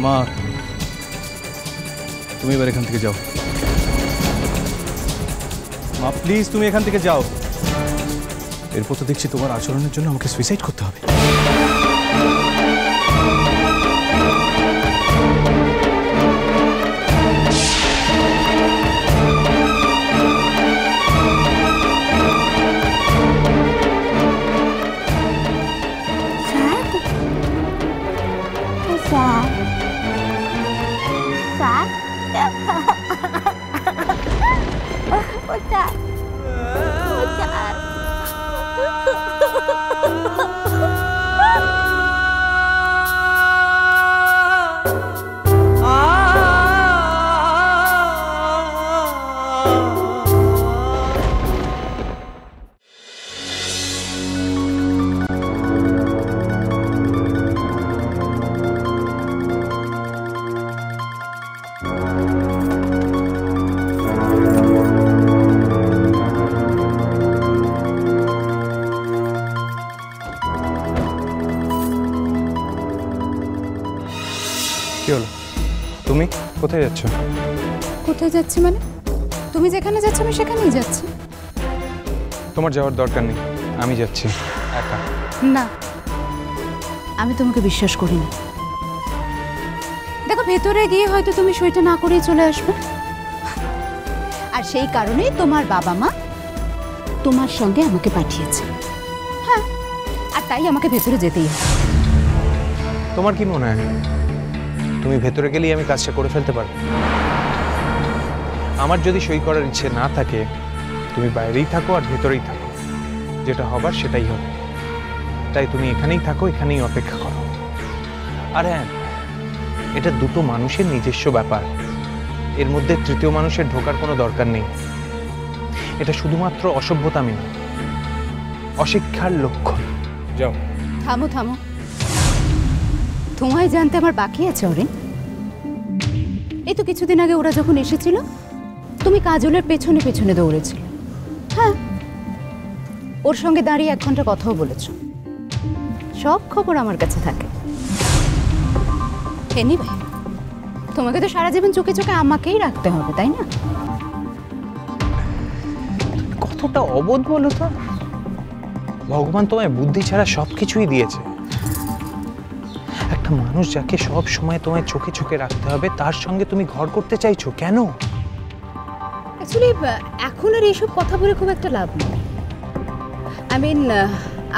মা, তুমি এবার এখান থেকে যাও। মা প্লিজ, তুমি এখান থেকে যাও। এরপর তো দেখছি তোমার আচরণের জন্য আমাকে সুইসাইড করতে হবে। কি হলো? তুমি কোথায় যাচ্ছ? কোথায় যাচ্ছি মানে? তুমি যেখানে যাচ্ছ আমি সেখানেই যাচ্ছি। তোমার যাওয়ার দরকার নেই, আমি যাচ্ছি একা। না, আমি তোমাকে বিশ্বাস করি না। দেখো, ভেতরে গিয়ে হয়তো তুমি সইটা না করেই চলে আসবে, আর সেই কারণেই তোমার বাবা মা তোমার সঙ্গে আমাকে পাঠিয়েছে। হ্যাঁ, আর তাই আমাকে ভেতরে যেতেই হবে। তোমার কি মনে হয় তুমি ভেতরে গেলেই আমি কাজটা করে ফেলতে পারবো? আমার যদি সই করার ইচ্ছে না থাকে, তুমি বাইরেই থাকো আর ভেতরেই থাকো, যেটা হবার সেটাই হবে। তাই তুমি এখানেই থাকো, এখানেই অপেক্ষা করো। আর হ্যাঁ, এটা দুটো মানুষের নিজস্ব ব্যাপার, এর মধ্যে তৃতীয় মানুষের ঢোকার কোনো দরকার নেই। এটা শুধুমাত্র অসভ্যতামি নয়, অশিক্ষার লক্ষণ। যাও। থামো থামো, তোমায় জানতে আমার বাকি আছে অরিন। এই তো কিছুদিন আগে ওরা যখন এসেছিল, তুমি কাজলের পেছনে পেছনে দৌড়েছিলে। হ্যাঁ, ওর সঙ্গে দাঁড়িয়ে 1 ঘন্টা কথাও বলেছ। সব খবর আমার কাছে থাকে। এনিওয়ে, তোমাকে তো সারা জীবন চোখে চোখে আমাকেই রাখতে হবে, তাই না? কতটা অবোধ বলো তো। ভগবান তোমায় বুদ্ধি ছাড়া সবকিছুই দিয়েছে। একটা মানুষ যাকে সব সময় তোমায় চোখে চোখে রাখতে হবে, তার সঙ্গে তুমি ঘর করতে চাইছো কেন? অ্যাকচুয়ালি এখন আর এইসব কথা বলে খুব একটা লাভ নেই। আই মিন,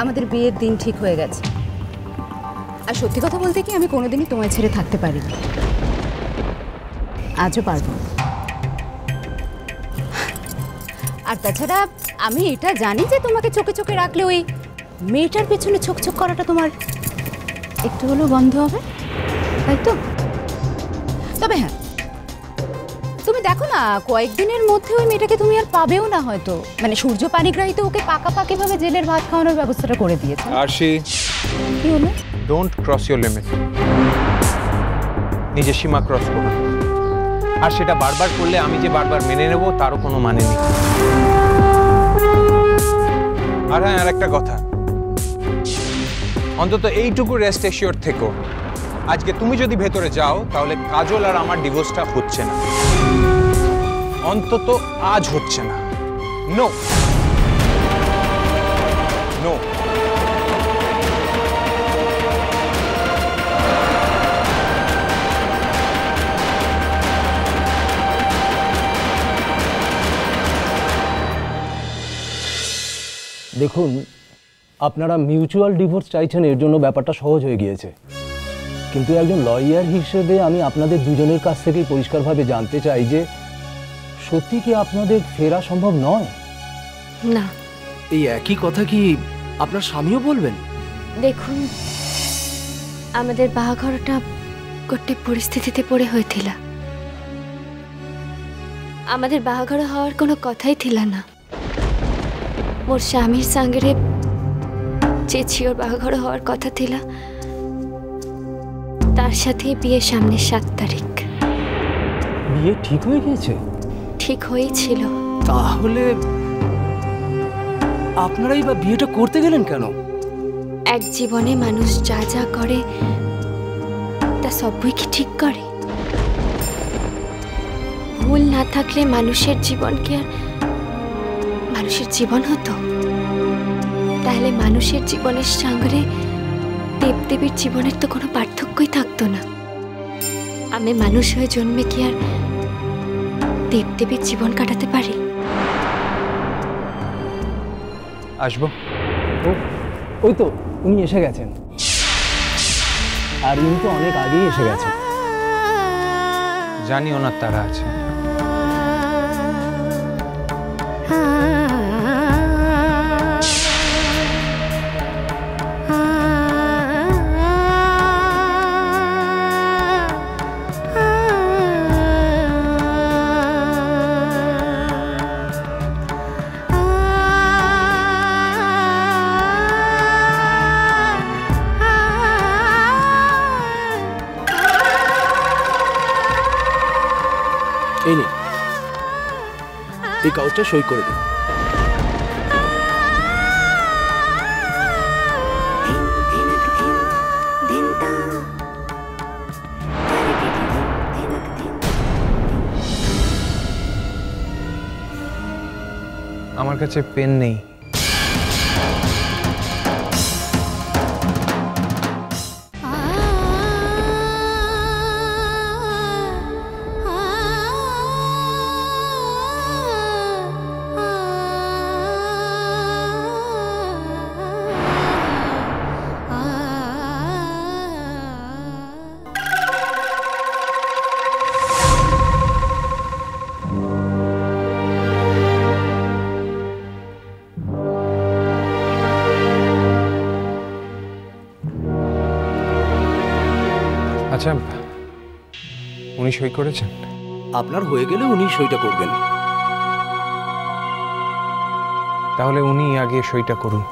আমাদের বিয়ের দিন ঠিক হয়ে গেছে। আর সত্যি কথা বলতে কি, আমি কোনোদিনই তোমায় ছেড়ে থাকতে পারিনি, আজও পারবো। আর তাছাড়া আমি এটা জানি যে তোমাকে চোখে চোখে রাখলে ওই মেয়েটার পেছনে ছোক ছোক করাটা তোমার একটু হলেও বন্ধ হবে, তাই তো? তবে হ্যাঁ, তুমি দেখো না, কয়েকদিনের মধ্যে ওই মেয়েটাকে তুমি আর পাবেও না হয়তো। মানে সূর্য পানিগ্রাহীতে ওকে পাকাপাকি ভাবে জেলের ভাত খাওয়ানোর ব্যবস্থাটা করে দিয়েছে। আরশি, কি হলো? Don't cross your limit. নিজের সীমা ক্রস করো, আর সেটা বারবার করলে আমি যে বারবার মেনে নেব তারও কোনো মানে নেই। আর হ্যাঁ, আর একটা কথা, অন্তত এইটুকু রেস্ট এশিওর থেকো, আজকে তুমি যদি ভেতরে যাও তাহলে কাজল আর আমার ডিভোর্সটা হচ্ছে না, অন্তত আজ হচ্ছে না। No no. দেখুন, আপনারা মিউচুয়াল ডিভোর্স চাইছেন, এর জন্য ব্যাপারটা সহজ হয়ে গিয়েছে। কিন্তু একজন লয়ার হিসেবে আমি আপনাদের দুজনের কাছ থেকেই পরিষ্কারভাবে জানতে চাই যে সত্যি কি আপনাদের ফেরা সম্ভব নয়? না। এই একই কথা কি আপনার স্বামীও বলবেন? দেখুন, আমাদের বাহাঘরটা গোটে পরিস্থিতিতে পড়ে হয়েছিল। আমাদের বাহাঘর হওয়ার কোনো কথাই ছিল না। মোর স্বামীর সঙ্গে যে ঝিওর বাহাঘর হওয়ার কথা ছিল, তার সাথে বিয়ে সামনে 7 তারিখ। বিয়ে ঠিক হয়ে গিয়েছে? ঠিক হয়েছিল। তাহলে আপনারাই বা বিয়েটা করতে গেলেন কেন? এক জীবনে মানুষ যা যা করে তা সবই কি ঠিক করে? ভুল না থাকলে মানুষের জীবন কি আর মানুষের জীবন হতো? তাহলে মানুষের জীবনের সঙ্গে দেবদেবীর জীবনের তো কোনো পার্থক্যই থাকতো না। আমি মানুষ হয়ে জন্মে কি আর দেবদেবীর জীবন কাটাতে পারি? আসবো। ওই তো উনি এসে গেছেন, আর ইনি তো অনেক আগেই এসে গেছেন। জানি ওনার তারা আছে। এই নিন, এই কাগজটা সই করে দিন। আমার কাছে পেন নেই। আচ্ছা, উনি সই করেছেন? আপনার হয়ে গেলে উনি সইটা করবেন। তাহলে উনি আগে সইটা করুন।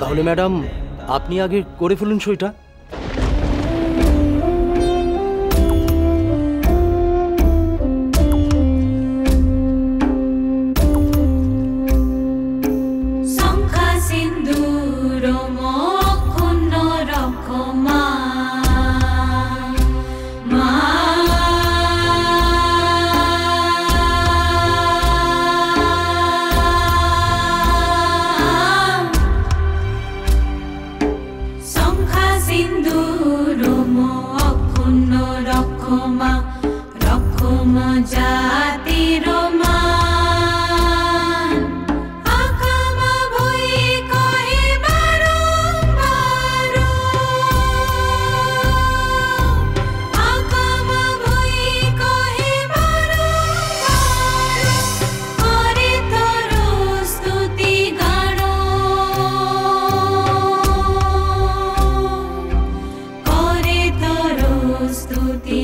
তাহলে ম্যাডাম আপনি আগে করে ফেলুন সইটা। Stuti